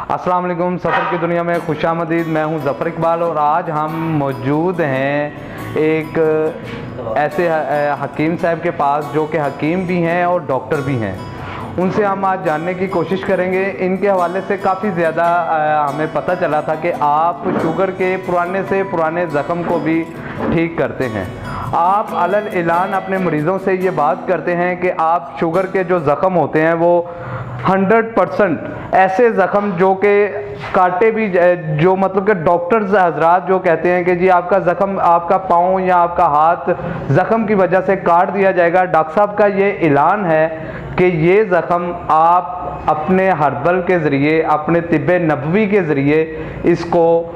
अस्सलाम वालेकुम। सफ़र की दुनिया में खुशामदीद। मैं हूं ज़फ़र इकबाल और आज हम मौजूद हैं एक ऐसे हकीम साहब के पास जो कि हकीम भी हैं और डॉक्टर भी हैं। उनसे हम आज जानने की कोशिश करेंगे। इनके हवाले से काफ़ी ज़्यादा हमें पता चला था कि आप शुगर के पुराने से पुराने ज़ख़म को भी ठीक करते हैं। आप अलल ऐलान अपने मरीज़ों से ये बात करते हैं कि आप शुगर के जो ज़ख़म होते हैं वो 100% ऐसे ज़ख़म जो कि काटे भी, जो मतलब कि डॉक्टर्स हजरात जो कहते हैं कि जी आपका ज़ख़म, आपका पाँव या आपका हाथ ज़ख़म की वजह से काट दिया जाएगा, डॉक्टर साहब का ये ऐलान है कि ये ज़ख़म आप अपने हर्बल के ज़रिए, अपने तिब्बे नबवी के ज़रिए इसको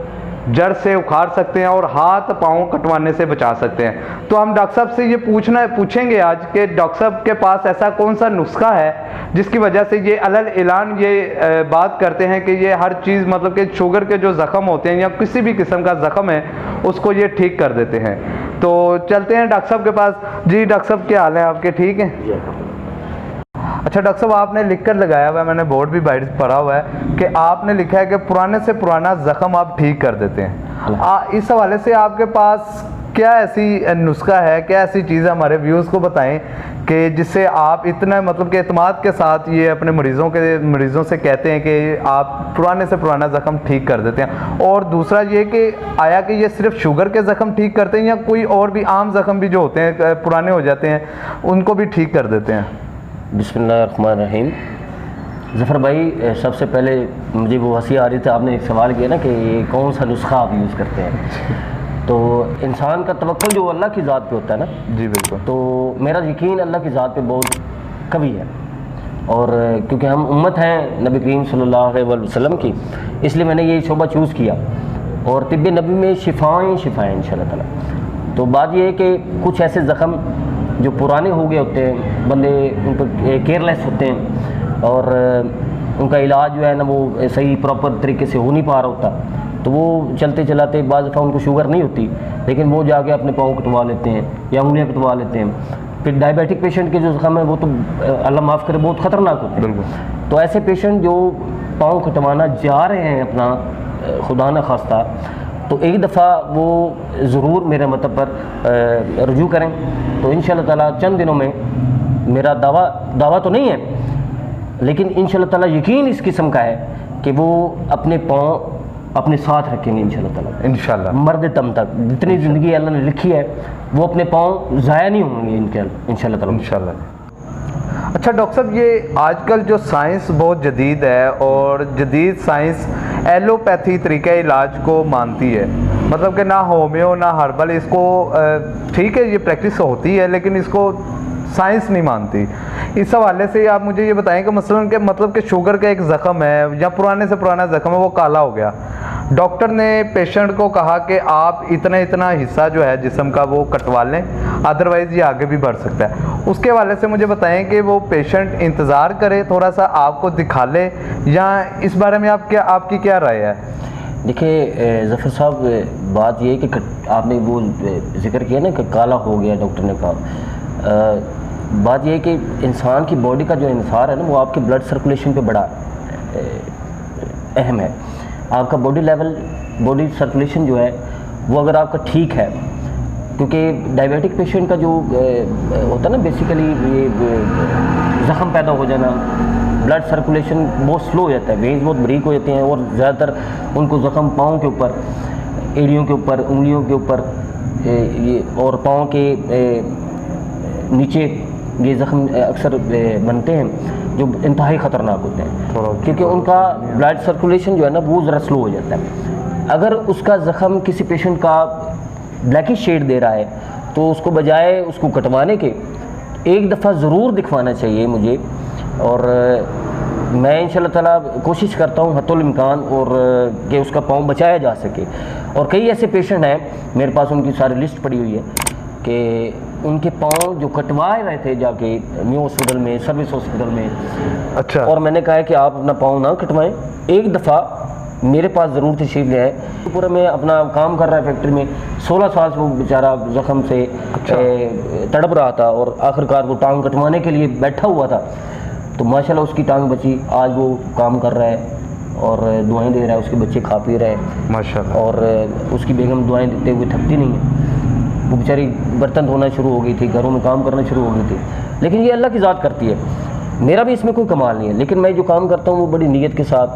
जड़ से उखाड़ सकते हैं और हाथ पाँव कटवाने से बचा सकते हैं। तो हम डॉक्टर साहब से ये पूछेंगे आज कि डॉक्टर साहब के पास ऐसा कौन सा नुस्खा है जिसकी वजह से ये अलल ऐलान ये बात करते हैं कि ये हर चीज़, मतलब कि शुगर के जो ज़ख़म होते हैं या किसी भी किस्म का ज़ख़म है उसको ये ठीक कर देते हैं। तो चलते हैं डॉक्टर साहब के पास। जी डॉक्टर साहब, क्या हाल है आपके? ठीक हैं? अच्छा डॉक्टर साहब, आपने लिख कर लगाया हुआ है, मैंने बोर्ड भी बाहर पढ़ा हुआ है कि आपने लिखा है कि पुराने से पुराना ज़ख़म आप ठीक कर देते हैं। इस हवाले से आपके पास क्या ऐसी नुस्खा है, क्या ऐसी चीज़ है, हमारे व्यूज़ को बताएं कि जिससे आप इतना मतलब कि एतमाद के साथ ये अपने मरीज़ों से कहते हैं कि आप पुराने से पुराना ज़ख़म ठीक कर देते हैं। और दूसरा ये कि आया कि ये सिर्फ शुगर के ज़ख़म ठीक करते हैं या कोई और भी आम ज़ख़म भी जो होते हैं पुराने हो जाते हैं उनको भी ठीक कर देते हैं? बिस्मिल्लाहिर्रहमानिर्रहीम। ज़फ़र भाई, सबसे पहले मुझे वो हंसी आ रही थी, आपने एक सवाल किया ना कि ये कौन सा नुस्खा आप यूज़ करते हैं। तो इंसान का तवक्कुल जो अल्लाह की ज़ात पे होता है ना। जी बिल्कुल। तो मेरा यकीन अल्लाह की ज़ात पे बहुत कवी है, और क्योंकि हम उम्मत हैं नबी करीम सल्लल्लाहु अलैहि वसल्लम की, इसलिए मैंने ये शोबा चूज़ किया। और तिब्बे नबी में शिफाएँ इंशाअल्लाह ताला। तो बात ये है कि कुछ ऐसे ज़ख़म जो पुराने हो गए होते हैं, बंदे उन पर केयरलेस होते हैं और उनका इलाज जो है ना वो सही प्रॉपर तरीके से हो नहीं पा रहा होता, तो वो चलते चलाते बाज़ दफ़ा उनको शुगर नहीं होती लेकिन वो जाके अपने पाँव कटवा लेते हैं या उंगलियां कटवा लेते हैं। फिर डायबिटिक पेशेंट के जो ज़ख़म है वो तो अल्लाह माफ़ करे बहुत ख़तरनाक होते हैं। तो ऐसे पेशेंट जो पाँव कटवाना जा रहे हैं अपना, खुदा न खास्ता, तो एक दफ़ा वो ज़रूर मेरे मतलब पर रुजू करें। तो इंशाअल्लाह ताला चंद दिनों में, मेरा दावा तो नहीं है लेकिन इंशाअल्लाह ताला यकीन इस किस्म का है कि वो अपने पाँव अपने साथ रखेंगे इंशाअल्लाह मर्द दम तक। जितनी ज़िंदगी अल्लाह ने लिखी है वो अपने पाँव ज़ाया नहीं होंगे इंशाअल्लाह ताला। अच्छा डॉक्टर साहब, ये आजकल जो साइंस बहुत जदीद है और जदीद साइंस एलोपैथी तरीक़े इलाज को मानती है, मतलब कि ना होम्यो ना हर्बल, इसको ठीक है ये प्रैक्टिस होती है लेकिन इसको साइंस नहीं मानती। इस हवाले से आप मुझे ये बताएं कि मसलन के मतलब कि शुगर का एक ज़ख़म है या पुराने से पुराना ज़ख़म है, वो काला हो गया, डॉक्टर ने पेशेंट को कहा कि आप इतना हिस्सा जो है जिस्म का वो कटवा लें, अदरवाइज़ ये आगे भी बढ़ सकता है। उसके हवाले से मुझे बताएं कि वो पेशेंट इंतज़ार करे, थोड़ा सा आपको दिखा ले, या इस बारे में आपकी क्या राय है? देखिए ज़फ़र साहब, बात ये है कि आपने वो जिक्र किया ना कि काला हो गया, डॉक्टर ने कहा, बात ये है कि इंसान की बॉडी का जो इंसार है ना वो आपके ब्लड सर्कुलेशन पे बड़ा अहम है। आपका बॉडी लेवल, बॉडी सर्कुलेशन जो है वो अगर आपका ठीक है, क्योंकि डायबिटिक पेशेंट का जो होता है ना बेसिकली ये ज़ख़म पैदा हो जाना, ब्लड सर्कुलेशन बहुत स्लो हो जाता है, वेन्स बहुत बारीक हो जाते हैं और ज़्यादातर उनको ज़ख़म पाँव के ऊपर, एड़ियों के ऊपर, उंगलियों के ऊपर ये और पाँव के नीचे ये ज़ख़म अक्सर बनते हैं जो इंतहाई ख़तरनाक होते हैं, क्योंकि उनका ब्लड सर्कुलेशन जो है ना वो ज़रा स्लो हो जाता है। अगर उसका ज़ख़म किसी पेशेंट का ब्लैकिश शेड दे रहा है तो उसको बजाय उसको कटवाने के एक दफ़ा ज़रूर दिखवाना चाहिए मुझे, और मैं इंशाअल्लाह ताला कोशिश करता हूँ हत्तुल इम्कान और कि उसका पाँव बचाया जा सके। और कई ऐसे पेशेंट हैं मेरे पास, उनकी सारी लिस्ट पड़ी हुई है कि उनके पाँव जो कटवाए रहे थे जाके न्यू हॉस्पिटल में, सर्विस हॉस्पिटल में। अच्छा। और मैंने कहा है कि आप अपना पाँव ना कटवाएं, एक दफ़ा मेरे पास ज़रूर तशरीफ़ ले आए। पूरा मैं अपना काम कर रहा है फैक्ट्री में, 16 साल से वो बेचारा ज़ख़म से तड़प रहा था और आखिरकार वो टांग कटवाने के लिए बैठा हुआ था, तो माशाल्लाह उसकी टांग बची, आज वो काम कर रहा है और दुआएं दे रहा है, उसके बच्चे खा पी रहे हैं माशाल्लाह। और उसकी बेगम दुआएं देते हुए थकती नहीं है। वो बेचारी बर्तन धोना शुरू हो गई थी, घरों में काम करना शुरू हो गई थी, लेकिन ये अल्लाह की ज़ात करती है। मेरा भी इसमें कोई कमाल नहीं है, लेकिन मैं जो काम करता हूँ वो बड़ी नीयत के साथ,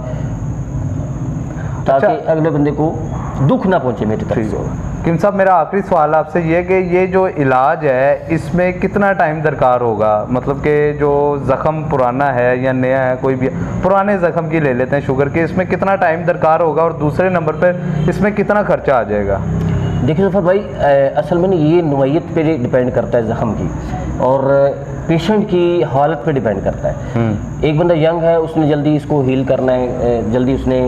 ताकि अगले बंदे को दुख ना पहुँचे मेरी तरफ से। हकीम साहब, मेरा आखिरी सवाल आपसे ये कि ये जो इलाज है इसमें कितना टाइम दरकार होगा? मतलब कि जो ज़ख़म पुराना है या नया है, कोई भी पुराने ज़ख़म की ले लेते हैं शुगर के, इसमें कितना टाइम दरकार होगा और दूसरे नंबर पर इसमें कितना खर्चा आ जाएगा? देखिए ज़फ़र भाई, असल में ये नोयत पे डिपेंड करता है ज़ख़म की, और पेशेंट की हालत पे डिपेंड करता है। एक बंदा यंग है, उसने जल्दी इसको हील करना है, जल्दी उसने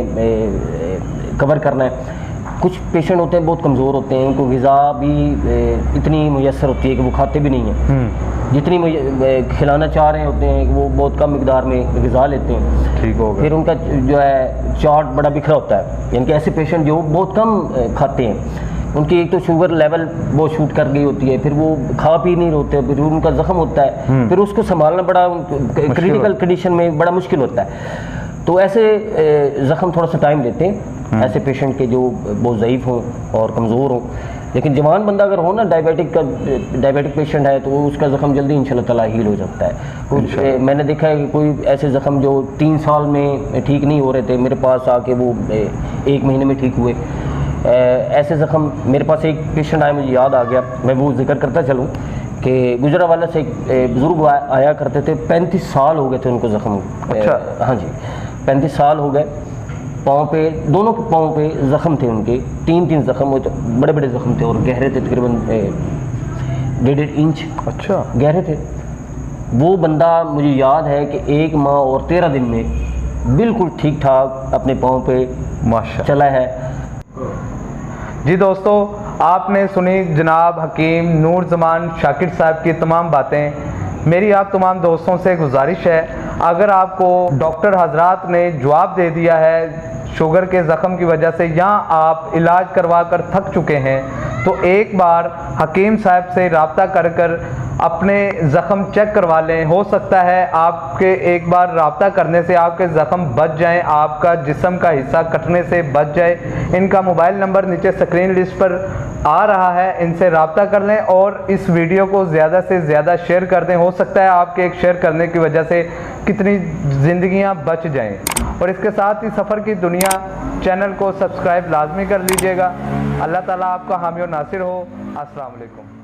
कवर करना है। कुछ पेशेंट होते हैं बहुत कमज़ोर होते हैं, उनको ग़िज़ा भी इतनी मुयस्सर होती है कि वो खाते भी नहीं हैं, जितनी खिलाना चाह रहे होते हैं वो बहुत कम मिकदार में ग़िज़ा लेते हैं। ठीक हो गया। फिर उनका जो है चार्ट बड़ा बिखरा होता है, यानी कि ऐसे पेशेंट जो बहुत कम खाते हैं, उनकी एक तो शुगर लेवल बहुत शूट कर गई होती है, फिर वो खा पी नहीं होते, फिर उनका ज़ख़म होता है, फिर उसको संभालना बड़ा क्रिटिकल कंडीशन में बड़ा मुश्किल होता है। तो ऐसे ज़ख़म थोड़ा सा टाइम लेते हैं, ऐसे पेशेंट के जो बहुत ज़ईफ़ हों और कमज़ोर हों। लेकिन जवान बंदा अगर हो ना, डायबिटिक पेशेंट है, तो उसका ज़ख़म जल्दी इंशाल्लाह ताला हील हो जाता है। कुछ मैंने देखा है कि कोई ऐसे ज़ख़म जो 3 साल में ठीक नहीं हो रहे थे, मेरे पास आके वो 1 महीने में ठीक हुए। ऐसे ज़ख़म मेरे पास एक पेशेंट आया, मुझे याद आ गया, मैं वो जिक्र करता चलूँ कि गुजरावाला से एक बुज़ुर्ग आया करते थे, 35 साल हो गए थे उनको ज़ख़म। अच्छा। हाँ जी, 35 साल हो गए। पाँव पे, दोनों के पाँव पे ज़ख़म थे उनके, 3-3 ज़ख़म, वो बड़े बड़े ज़ख़म थे और गहरे थे, तकरीबन 1.5 इंच अच्छा गहरे थे। वो बंदा मुझे याद है कि 1 माह और 13 दिन में बिल्कुल ठीक ठाक अपने पाँव पे माशा चला है। जी दोस्तों, आपने सुनी जनाब हकीम नूर ज़मान शाकिर साहब की तमाम बातें। मेरी आप तमाम दोस्तों से गुजारिश है, अगर आपको डॉक्टर हजरात ने जवाब दे दिया है शुगर के ज़ख़म की वजह से, या आप इलाज करवा कर थक चुके हैं, तो एक बार हकीम साहब से रब्ता कर कर अपने ज़ख़म चेक करवा लें। हो सकता है आपके एक बार रब्ता करने से आपके ज़ख़म बच जाएं, आपका जिस्म का हिस्सा कटने से बच जाए। इनका मोबाइल नंबर नीचे स्क्रीन लिस्ट पर आ रहा है, इनसे रब्ता कर लें और इस वीडियो को ज़्यादा से ज़्यादा शेयर कर दें। हो सकता है आपके एक शेयर करने की वजह से कितनी ज़िंदगियां बच जाएं। और इसके साथ ही सफ़र की दुनिया चैनल को सब्सक्राइब लाजमी कर लीजिएगा। अल्लाह ताला आपका हामी और नासिर हो। अस्सलाम वालेकुम।